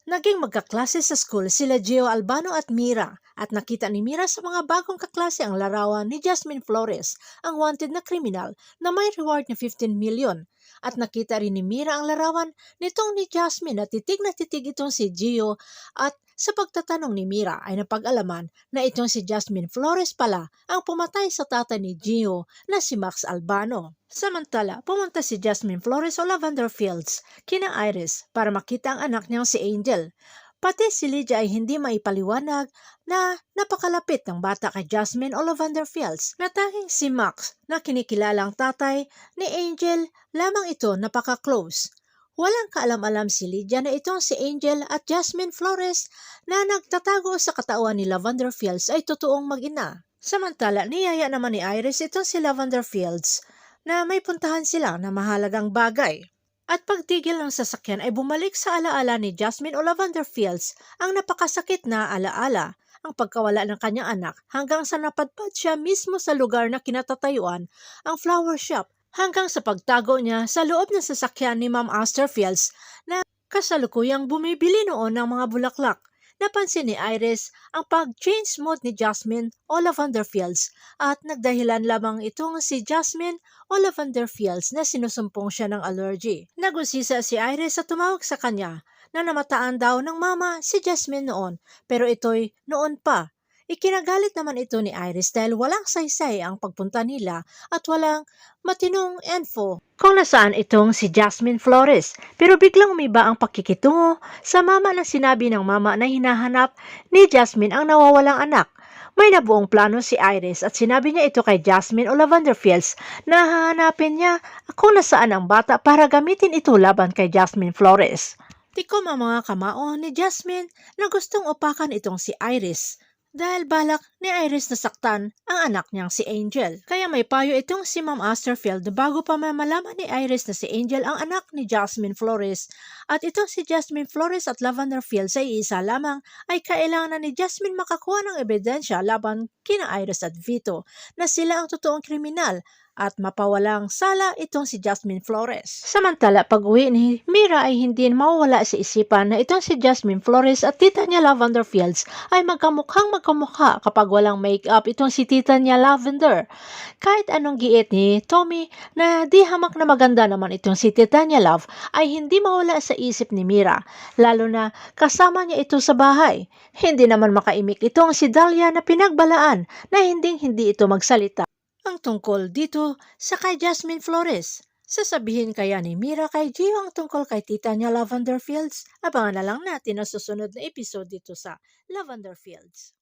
Naging magkaklase sa school sila Gio Albano at Mira at nakita ni Mira sa mga bagong kaklase ang larawan ni Jasmine Flores, ang wanted na kriminal na may reward na 15 million. At nakita rin ni Mira ang larawan nitong ni Jasmine at titig na titig itong si Gio at sa pagtatanong ni Mira ay napag-alaman na itong si Jasmine Flores pala ang pumatay sa tatay ni Gio na si Max Albano. Samantala, pumunta si Jasmine Flores o Lavender Fields kina Iris para makita ang anak niyang si Angel. Pati si Lydia ay hindi maipaliwanag na napakalapit ng bata kay Jasmine o Lavender Fields na tanging si Max na kinikilalang tatay ni Angel lamang ito napaka-close. Walang kaalam-alam si Lydia na itong si Angel at Jasmine Flores na nagtatago sa katawan ni Lavender Fields ay totoong mag-ina. Samantala, niyaya naman ni Iris itong si Lavender Fields na may puntahan sila na mahalagang bagay. At pagtigil ng sasakyan ay bumalik sa alaala ni Jasmine o Lavender Fields ang napakasakit na alaala, ang pagkawala ng kanyang anak hanggang sa napadpad siya mismo sa lugar na kinatatayuan, ang flower shop, hanggang sa pagtago niya sa loob ng sasakyan ni Ma'am Astor Fields na kasalukuyang bumibili noon ng mga bulaklak. Napansin ni Iris ang pag-change mood ni Jasmine o Lavender Fields at nagdahilan lamang itong si Jasmine o Lavender Fields na sinusumpong siya ng allergy. Nagusisa si Iris at tumawag sa kanya na namataan daw ng mama si Jasmine noon pero ito'y noon pa. Ikinagalit naman ito ni Iris dahil walang saysay ang pagpunta nila at walang matinong info kung nasaan itong si Jasmine Flores. Pero biglang umiba ang pakikitungo sa mama na sinabi ng mama na hinahanap ni Jasmine ang nawawalang anak. May nabuong plano si Iris at sinabi niya ito kay Jasmine o Lavender Fields na hahanapin niya kung nasaan ang bata para gamitin ito laban kay Jasmine Flores. Tikom ang mga kamao ni Jasmine na gustong upakan itong si Iris dahil balak ni Iris na saktan ang anak niyang si Angel. Kaya may payo itong si Ma'am Asterfield bago pa malaman ni Iris na si Angel ang anak ni Jasmine Flores at itong si Jasmine Flores at Lavender Fields ay isa lamang ay kailangan ni Jasmine makakuha ng ebidensya laban kina Iris at Vito na sila ang totoong kriminal at mapawalang sala itong si Jasmine Flores. Samantala, pag-uwi ni Mira ay hindi mawawala sa isipan na itong si Jasmine Flores at tita niya Lavender Fields ay magkamukhang magkamukha kapag walang make-up itong si tita niya Lavender. Kahit anong giit ni Tommy na di hamak na maganda naman itong si tita niya Love ay hindi mawala sa isip ni Mira, lalo na kasama niya ito sa bahay. Hindi naman makaimik itong si Dahlia na pinagbalaan na hindi ito magsalita ang tungkol dito sa kay Jasmine Flores. Sasabihin kaya ni Mira kay Gio ang tungkol kay tita niya Lavender Fields? Abangan na lang natin ang susunod na episode dito sa Lavender Fields.